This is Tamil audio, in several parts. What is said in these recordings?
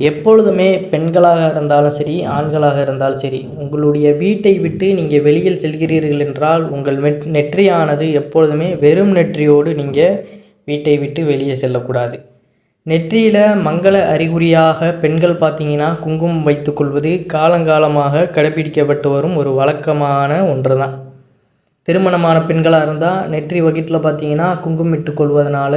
எப்பொழுதுமே பெண்களாக இருந்தாலும் சரி, ஆண்களாக இருந்தாலும் சரி, உங்களுடைய வீட்டை விட்டு நீங்கள் வெளியில் செல்கிறீர்கள் என்றால், உங்கள் நெற்றியானது எப்பொழுதுமே வெறும் நெற்றியோடு நீங்கள் வீட்டை விட்டு வெளியே செல்லக்கூடாது. நெற்றியில் மங்கள அறிகுறியாக பெண்கள் பார்த்தீங்கன்னா, குங்குமம் வைத்துக்கொள்வது காலங்காலமாக கடைபிடிக்கப்பட்டு வரும் ஒரு வழக்கமான ஒன்று தான். திருமணமான பெண்களாக இருந்தால் நெற்றி வகிட்டில் பார்த்தீங்கன்னா, குங்குமம் இட்டுக்கொள்வதனால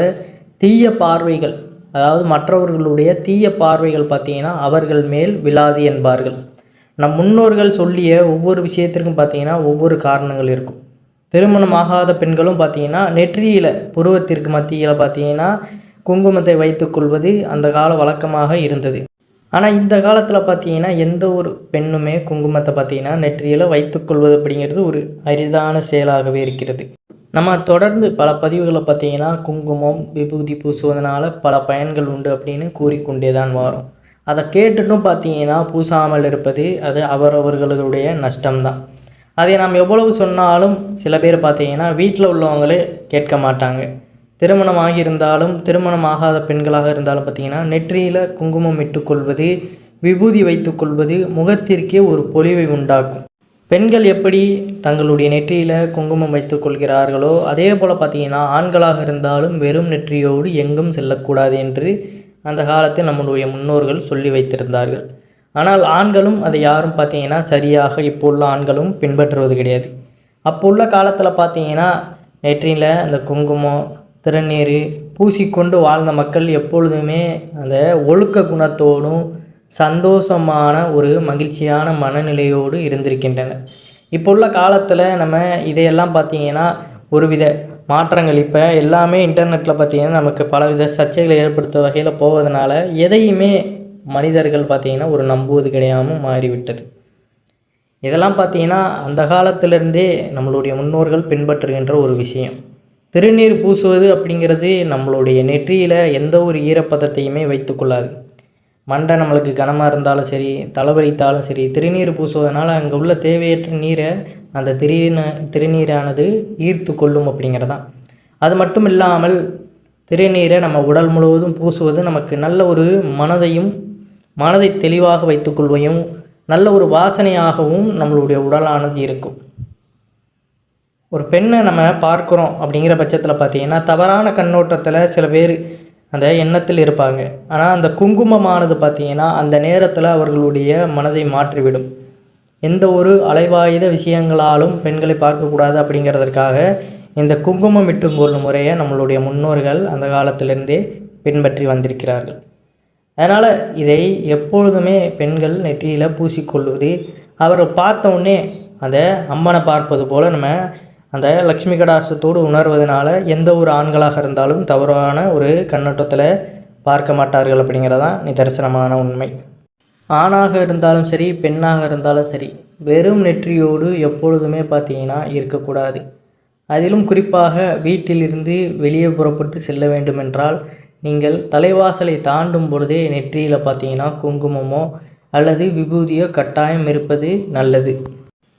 தீய பார்வைகள், அதாவது மற்றவர்களுடைய தீய பார்வைகள் பார்த்தீங்கன்னா அவர்கள் மேல் விழாது என்பார்கள். நம் முன்னோர்கள் சொல்லிய ஒவ்வொரு விஷயத்திற்கும் பார்த்தீங்கன்னா ஒவ்வொரு காரணங்கள் இருக்கும். திருமணமாகாத பெண்களும் பார்த்தீங்கன்னா நெற்றியில் புருவத்திற்கு மத்தியில் பார்த்தீங்கன்னா குங்குமத்தை வைத்துக்கொள்வது அந்த கால வழக்கமாக இருந்தது. ஆனால் இந்த காலத்தில் பார்த்தீங்கன்னா எந்த ஒரு பெண்ணுமே குங்குமத்தை பார்த்தீங்கன்னா நெற்றியில் வைத்துக்கொள்வது அப்படிங்கிறது ஒரு அரிதான செயலாகவே இருக்கிறது. நம்ம தொடர்ந்து பல பதிவுகளை பார்த்தீங்கன்னா குங்குமம் விபூதி பூசுவதனால பல பயன்கள் உண்டு அப்படின்னு கூறிக்கொண்டே தான் வரும். அதை கேட்டுட்டும் பார்த்தீங்கன்னா பூசாமல் இருப்பது அது அவரவர்களுடைய நஷ்டம்தான். அதை நாம் எவ்வளவு சொன்னாலும் சில பேர் பார்த்தீங்கன்னா வீட்டில் உள்ளவங்களே கேட்க மாட்டாங்க. திருமணமாகி இருந்தாலும் திருமணமாகாத பெண்களாக இருந்தாலும் பார்த்தீங்கன்னா நெற்றியில் குங்குமம் இட்டுக்கொள்வது, விபூதி வைத்துக்கொள்வது முகத்திற்கே ஒரு பொலிவை உண்டாக்கும். பெண்கள் எப்படி தங்களுடைய நெற்றியில் குங்குமம் வைத்துக்கொள்கிறார்களோ அதே போல் பார்த்தீங்கன்னா ஆண்களாக இருந்தாலும் வெறும் நெற்றியோடு எங்கும் செல்லக்கூடாது என்று அந்த காலத்தில் நம்முடைய முன்னோர்கள் சொல்லி வைத்திருந்தார்கள். ஆனால் ஆண்களும் அதை யாரும் பார்த்தீங்கன்னா சரியாக இப்போ உள்ள ஆண்களும் பின்பற்றுவது கிடையாது. அப்போ உள்ள காலத்தில் பார்த்தீங்கன்னா நெற்றியில் அந்த குங்குமம் திருநீர் பூசிக்கொண்டு வாழ்ந்த மக்கள் எப்பொழுதுமே அந்த ஒழுக்க குணத்தோடும் சந்தோஷமான ஒரு மகிழ்ச்சியான மனநிலையோடு இருந்திருக்கின்றனர். இப்போ உள்ள காலத்தில் நம்ம இதையெல்லாம் பார்த்திங்கன்னா ஒருவித மாற்றங்கள் இப்போ எல்லாமே இன்டர்நெட்டில் பார்த்திங்கன்னா நமக்கு பலவித சர்ச்சைகளை ஏற்படுத்த வகையில் போவதனால எதையுமே மனிதர்கள் பார்த்திங்கன்னா ஒரு நம்புவது கிடையாமல் மாறிவிட்டது. இதெல்லாம் பார்த்திங்கன்னா அந்த காலத்திலேருந்தே நம்மளுடைய முன்னோர்கள் பின்பற்றுகின்ற ஒரு விஷயம். திருநீர் பூசுவது அப்படிங்கிறது நம்மளுடைய நெற்றியில் எந்த ஒரு ஈரப்பதத்தையுமே வைத்துக்கொள்ளாது. மண்டை நம்மளுக்கு கனமாக இருந்தாலும் சரி, தலைவலித்தாலும் சரி, திருநீர் பூசுவதனால அங்கே உள்ள தேவையற்ற நீரை அந்த திருநீரானது ஈர்த்து கொள்ளும் அப்படிங்கிறதான். அது மட்டும் இல்லாமல் திருநீரை நம்ம உடல் முழுவதும் பூசுவது நமக்கு நல்ல ஒரு மனதை தெளிவாக வைத்துக்கொள்வையும் நல்ல ஒரு வாசனையாகவும் நம்மளுடைய உடலானது இருக்கும். ஒரு பெண்ணை நம்ம பார்க்குறோம் அப்படிங்கிற பட்சத்தில் பார்த்திங்கன்னா தவறான கண்ணோட்டத்தில் சில பேர் அந்த எண்ணத்தில் இருப்பாங்க. ஆனால் அந்த குங்குமமானது பார்த்திங்கன்னா அந்த நேரத்தில் அவர்களுடைய மனதை மாற்றிவிடும். எந்த ஒரு அலைவாயுத விஷயங்களாலும் பெண்களை பார்க்கக்கூடாது அப்படிங்கிறதற்காக இந்த குங்குமம் இட்டுக் கொள்ளும் முறையை நம்மளுடைய முன்னோர்கள் அந்த காலத்திலிருந்தே பின்பற்றி வந்திருக்கிறார்கள். அதனால் இதை எப்பொழுதுமே பெண்கள் நெற்றியில் பூசிக்கொள்வது, அவர்கள் பார்த்த உடனே அந்த அம்மனை பார்ப்பது போல் நம்ம அந்த லக்ஷ்மி கடாசத்தோடு உணர்வதனால எந்த ஒரு ஆண்களாக இருந்தாலும் தவறான ஒரு கண்ணோட்டத்தில் பார்க்க மாட்டார்கள் அப்படிங்கிறதான் நிதர்சனமான உண்மை. ஆணாக இருந்தாலும் சரி, பெண்ணாக இருந்தாலும் சரி, வெறும் நெற்றியோடு எப்பொழுதுமே பார்த்தீங்கன்னா இருக்கக்கூடாது. அதிலும் குறிப்பாக வீட்டிலிருந்து வெளியே புறப்பட்டு செல்ல வேண்டுமென்றால் நீங்கள் தலைவாசலை தாண்டும் பொழுதே நெற்றியில் பார்த்தீங்கன்னா குங்குமமோ அல்லது விபூதியோ கட்டாயம் இருப்பது நல்லது.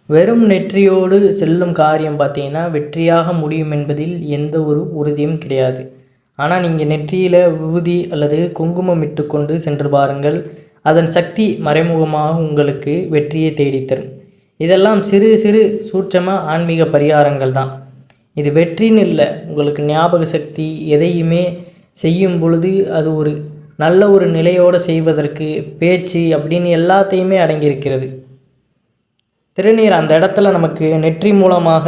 வெறும் நெற்றியோடு செல்லும் காரியம் பார்த்தீங்கன்னா வெற்றியாக முடியும் என்பதில் எந்த ஒரு உறுதியும் கிடையாது. ஆனால் நீங்கள் நெற்றியில் விபூதி அல்லது குங்குமம் இட்டு கொண்டு சென்று பாருங்கள், அதன் சக்தி மறைமுகமாக உங்களுக்கு வெற்றியை தேடித்தரும். இதெல்லாம் சிறு சிறு சூட்சம ஆன்மீக பரிகாரங்கள் தான். இது வெற்றின்னு இல்லை, உங்களுக்கு ஞாபக சக்தி எதையுமே செய்யும் பொழுது அது ஒரு நல்ல ஒரு நிலையோடு செய்வதற்கு பேச்சு அப்படின்னு எல்லாத்தையுமே அடங்கியிருக்கிறது. திருநீர் அந்த இடத்துல நமக்கு நெற்றி மூலமாக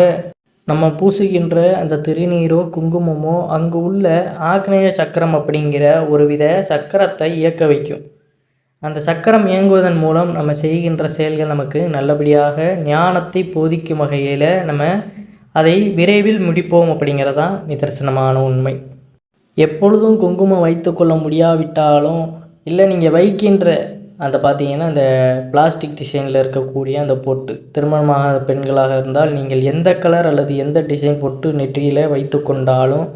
நம்ம பூசுகின்ற அந்த திருநீரோ குங்குமமோ அங்கு உள்ள ஆக்னேய சக்கரம் அப்படிங்கிற ஒருவித சக்கரத்தை இயக்க வைக்கும். அந்த சக்கரம் இயங்குவதன் மூலம் நம்ம செய்கின்ற செயல்கள் நமக்கு நல்லபடியாக ஞானத்தை போதிக்கும் வகையில் நம்ம அதை விரைவில் முடிப்போம் அப்படிங்கிறதான் நிதர்சனமான உண்மை. எப்பொழுதும் குங்குமம் வைத்து கொள்ள முடியாவிட்டாலும் இல்லை நீங்கள் வைக்கின்ற அந்த பார்த்தீங்கன்னா அந்த பிளாஸ்டிக் டிசைனில் இருக்கக்கூடிய அந்த பொட்டு, திருமணமாக பெண்களாக இருந்தால் நீங்கள் எந்த கலர் அல்லது எந்த டிசைன் பொட்டு நெற்றியில் வைத்து கொண்டாலும்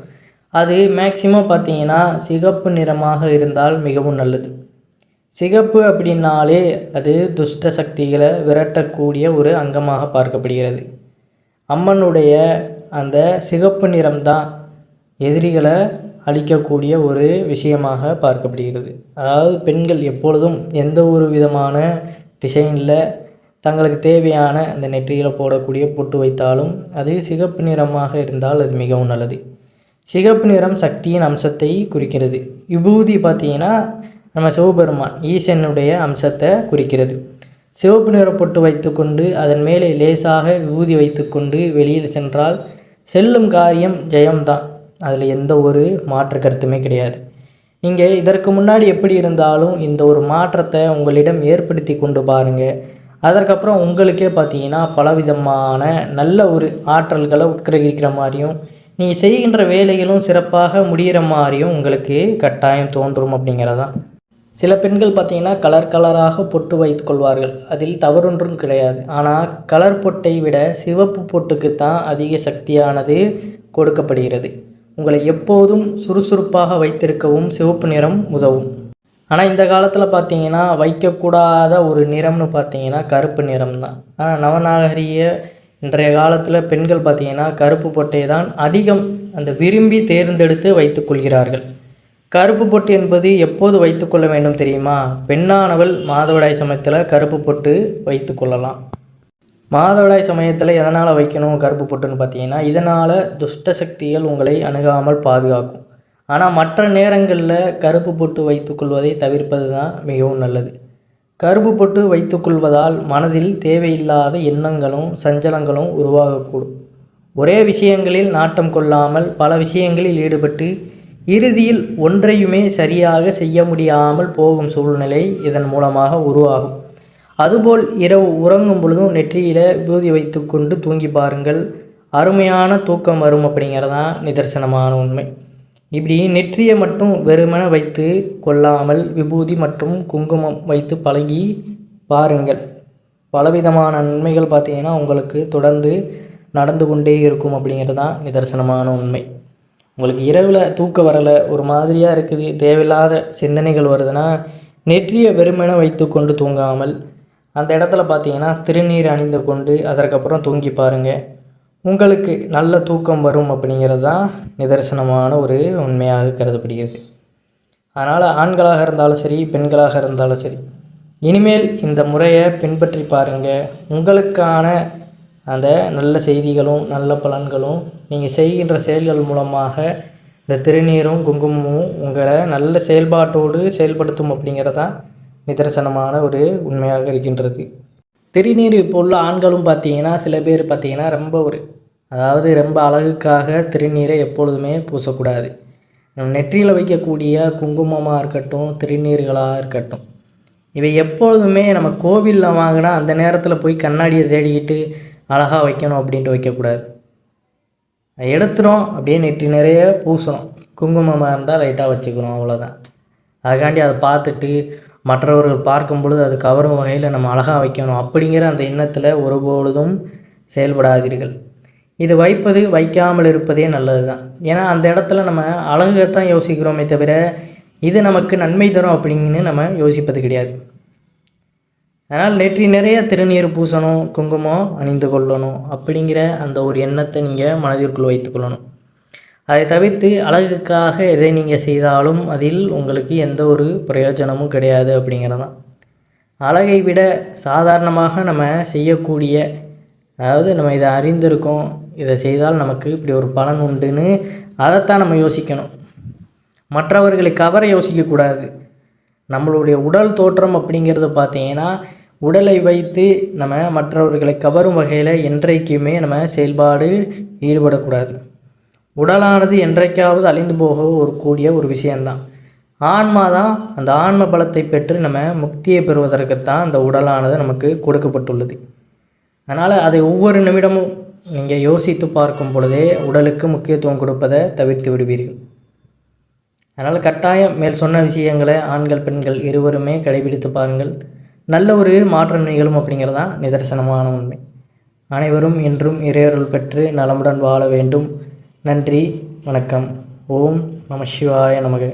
அது மேக்சிமம் பார்த்தீங்கன்னா சிகப்பு நிறமாக இருந்தால் மிகவும் நல்லது. சிகப்பு அப்படின்னாலே அது துஷ்ட சக்திகளை விரட்டக்கூடிய ஒரு அங்கமாக பார்க்கப்படுகிறது. அம்மனுடைய அந்த சிகப்பு நிறம்தான் எதிரிகளை அளிக்கக்கூடிய ஒரு விஷயமாக பார்க்கப்படுகிறது. அதாவது பெண்கள் எப்பொழுதும் எந்த ஒரு விதமான டிசைனில் தங்களுக்கு தேவையான அந்த நெற்றியில் போடக்கூடிய பொட்டு வைத்தாலும் அது சிகப்பு நிறமாக இருந்தால் அது மிகவும் நல்லது. சிகப்பு நிறம் சக்தியின் அம்சத்தை குறிக்கிறது. விபூதி பார்த்திங்கன்னா நம்ம சிவபெருமான் ஈசனுடைய அம்சத்தை குறிக்கிறது. சிவப்பு நிற பொட்டு வைத்துக்கொண்டு அதன் மேலே லேசாக விபூதி வைத்துக்கொண்டு வெளியில் சென்றால் செல்லும் காரியம் ஜெயம்தான். அதில் எந்த ஒரு மாற்று கருத்துமே கிடையாது. நீங்கள் இதற்கு முன்னாடி எப்படி இருந்தாலும் இந்த ஒரு மாற்றத்தை உங்களிடம் ஏற்படுத்தி கொண்டு பாருங்கள். அதற்கப்புறம் உங்களுக்கே பார்த்தீங்கன்னா பலவிதமான நல்ல ஒரு ஆற்றல்களை உட்கிரகிக்கிற மாதிரியும் நீங்கள் செய்கின்ற வேலைகளும் சிறப்பாக முடிகிற மாதிரியும் உங்களுக்கு கட்டாயம் தோன்றும் அப்படிங்கிறதான். சில பெண்கள் பார்த்திங்கன்னா கலர் கலராக பொட்டு வைத்து கொள்வார்கள். அதில் தவறொன்றும் கிடையாது. ஆனால் கலர் பொட்டை விட சிவப்பு பொட்டுக்கு தான் அதிக சக்தியானது கொடுக்கப்படுகிறது. உங்களை எப்போதும் சுறுசுறுப்பாக வைத்திருக்கவும் சிவப்பு நிறம் உதவும். ஆனால் இந்த காலத்தில் பார்த்திங்கன்னா வைக்கக்கூடாத ஒரு நிறம்னு பார்த்திங்கன்னா கருப்பு நிறம் தான். ஆனால் நவநாகரிக இன்றைய காலத்தில் பெண்கள் பார்த்திங்கன்னா கருப்பு பொட்டை தான் அதிகம் அந்த விரும்பி தேர்ந்தெடுத்து வைத்துக்கொள்கிறார்கள். கருப்பு பொட்டு என்பது எப்போது வைத்துக்கொள்ள வேண்டும் தெரியுமா? பெண்ணானவள் மாதவிடாய் சமயத்தில் கருப்பு பொட்டு வைத்து கொள்ளலாம். மாதவிடாய் சமயத்தில் எதனால் வைக்கணும் கருப்பு பொட்டுன்னு பார்த்தீங்கன்னா, இதனால் துஷ்ட சக்திகள் உங்களை அணுகாமல் பாதுகாக்கும். ஆனால் மற்ற நேரங்களில் கருப்பு பொட்டு வைத்துக்கொள்வதை தவிர்ப்பது தான் மிகவும் நல்லது. கருப்பு பொட்டு வைத்துக்கொள்வதால் மனதில் தேவையில்லாத எண்ணங்களும் சஞ்சலங்களும் உருவாகக்கூடும். ஒரே விஷயங்களில் நாட்டம் கொள்ளாமல் பல விஷயங்களில் ஈடுபட்டு இறுதியில் ஒன்றையுமே சரியாக செய்ய முடியாமல் போகும் சூழ்நிலை இதன் மூலமாக உருவாகும். அதுபோல் இரவு உறங்கும் பொழுதும் நெற்றியில் விபூதி வைத்து கொண்டு தூங்கி பாருங்கள். அருமையான தூக்கம் வரும் அப்படிங்கிறதான் நிதர்சனமான உண்மை. இப்படி நெற்றியை மட்டும் வெறுமன வைத்து கொள்ளாமல் விபூதி மற்றும் குங்குமம் வைத்து பழகி பாருங்கள். பலவிதமான நன்மைகள் பார்த்திங்கன்னா உங்களுக்கு தொடர்ந்து நடந்து கொண்டே இருக்கும் அப்படிங்கிறது தான் நிதர்சனமான உண்மை. உங்களுக்கு இரவில் தூக்கம் வரலை, ஒரு மாதிரியாக இருக்குது, தேவையில்லாத சிந்தனைகள் வருதுன்னா நெற்றியை வெறுமன வைத்து கொண்டு தூங்காமல் அந்த இடத்துல பார்த்திங்கன்னா திருநீர் அணிந்து கொண்டு அதற்கப்புறம் தூங்கி பாருங்கள். உங்களுக்கு நல்ல தூக்கம் வரும் அப்படிங்கிறது தான் நிதர்சனமான ஒரு உண்மையாக கருதப்படுகிறது. அதனால் ஆண்களாக இருந்தாலும் சரி பெண்களாக இருந்தாலும் சரி இனிமேல் இந்த முறையை பின்பற்றி பாருங்கள். உங்களுக்கான அந்த நல்ல செய்திகளும் நல்ல பலன்களும் நீங்கள் செய்கின்ற செயல்கள் மூலமாக இந்த திருநீரும் குங்குமமும் உங்களை நல்ல செயல்பாட்டோடு செயல்படுத்தும் அப்படிங்கிறதான் நிதர்சனமான ஒரு உண்மையாக இருக்கின்றது. திருநீர் இப்போ உள்ள ஆண்களும் பார்த்திங்கன்னா சில பேர் பார்த்திங்கன்னா ரொம்ப அழகுக்காக திருநீரை எப்பொழுதுமே பூசக்கூடாது. நம்ம நெற்றியில் வைக்கக்கூடிய குங்குமமாக இருக்கட்டும் திருநீர்களாக இருக்கட்டும் இவை எப்பொழுதுமே நம்ம கோவிலில் வாங்கினா அந்த நேரத்தில் போய் கண்ணாடியை தேடிக்கிட்டு அழகாக வைக்கணும் அப்படின்ட்டு வைக்கக்கூடாது. எடுத்துகிறோம் அப்படியே நெற்றி நிறைய பூசணும். குங்குமமாக இருந்தால் லைட்டாக வச்சுக்கிறோம், அவ்வளோதான். அதுக்காண்டி அதை பார்த்துட்டு மற்றவர்கள் பார்க்கும் பொழுது அது கவரும் வகையில் நம்ம அழகாக வைக்கணும் அப்படிங்கிற அந்த எண்ணத்தில் ஒருபொழுதும் செயல்படாதீர்கள். இது வைப்பது வைக்காமல் இருப்பதே நல்லது தான். ஏன்னா அந்த இடத்துல நம்ம அழகைத்தான் யோசிக்கிறோமே தவிர இது நமக்கு நன்மை தரும் அப்படின்னு நம்ம யோசிப்பது கிடையாது. அதனால் நெற்றி நிறைய திருநீர் பூசணும், குங்குமம் அணிந்து கொள்ளணும் அப்படிங்கிற அந்த ஒரு எண்ணத்தை நீங்கள் மனதிற்குள் வைத்துக்கொள்ளணும். அதை தவிர்த்து அழகுக்காக எதை நீங்கள் செய்தாலும் அதில் உங்களுக்கு எந்த ஒரு பிரயோஜனமும் கிடையாது அப்படிங்கிறது தான். அழகை விட சாதாரணமாக நம்ம செய்யக்கூடிய, அதாவது நம்ம இதை அறிந்திருக்கோம், இதை செய்தால் நமக்கு இப்படி ஒரு பலன் உண்டுன்னு அதைத்தான் நம்ம யோசிக்கணும். மற்றவர்களை கவர யோசிக்கக்கூடாது. நம்மளுடைய உடல் தோற்றம் அப்படிங்கிறது பார்த்திங்கன்னா உடலை வைத்து நம்ம மற்றவர்களை கவரும் வகையில் என்றைக்குமே நம்ம செயல்பாடு ஈடுபடக்கூடாது. உடலானது என்றைக்காவது அழிந்து போக கூடிய ஒரு விஷயந்தான். ஆன்மா தான் அந்த ஆன்ம பலத்தை பெற்று நம்ம முக்தியை பெறுவதற்குத்தான் அந்த உடலானது நமக்கு கொடுக்கப்பட்டுள்ளது. அதனால் அதை ஒவ்வொரு நிமிடமும் நீங்கள் யோசித்து பார்க்கும் பொழுதே உடலுக்கு முக்கியத்துவம் கொடுப்பதை தவிர்த்து விடுவீர்கள். அதனால் கட்டாயம் மேல் சொன்ன விஷயங்களை ஆண்கள் பெண்கள் இருவருமே கடைபிடித்து பாருங்கள். நல்ல ஒரு மாற்றம் நிகழும் அப்படிங்கிறதான் நிதர்சனமான உண்மை. அனைவரும் என்றும் இறையருள் பெற்று நலமுடன் வாழ வேண்டும். நன்றி, வணக்கம். ஓம் நம சிவாய நமக.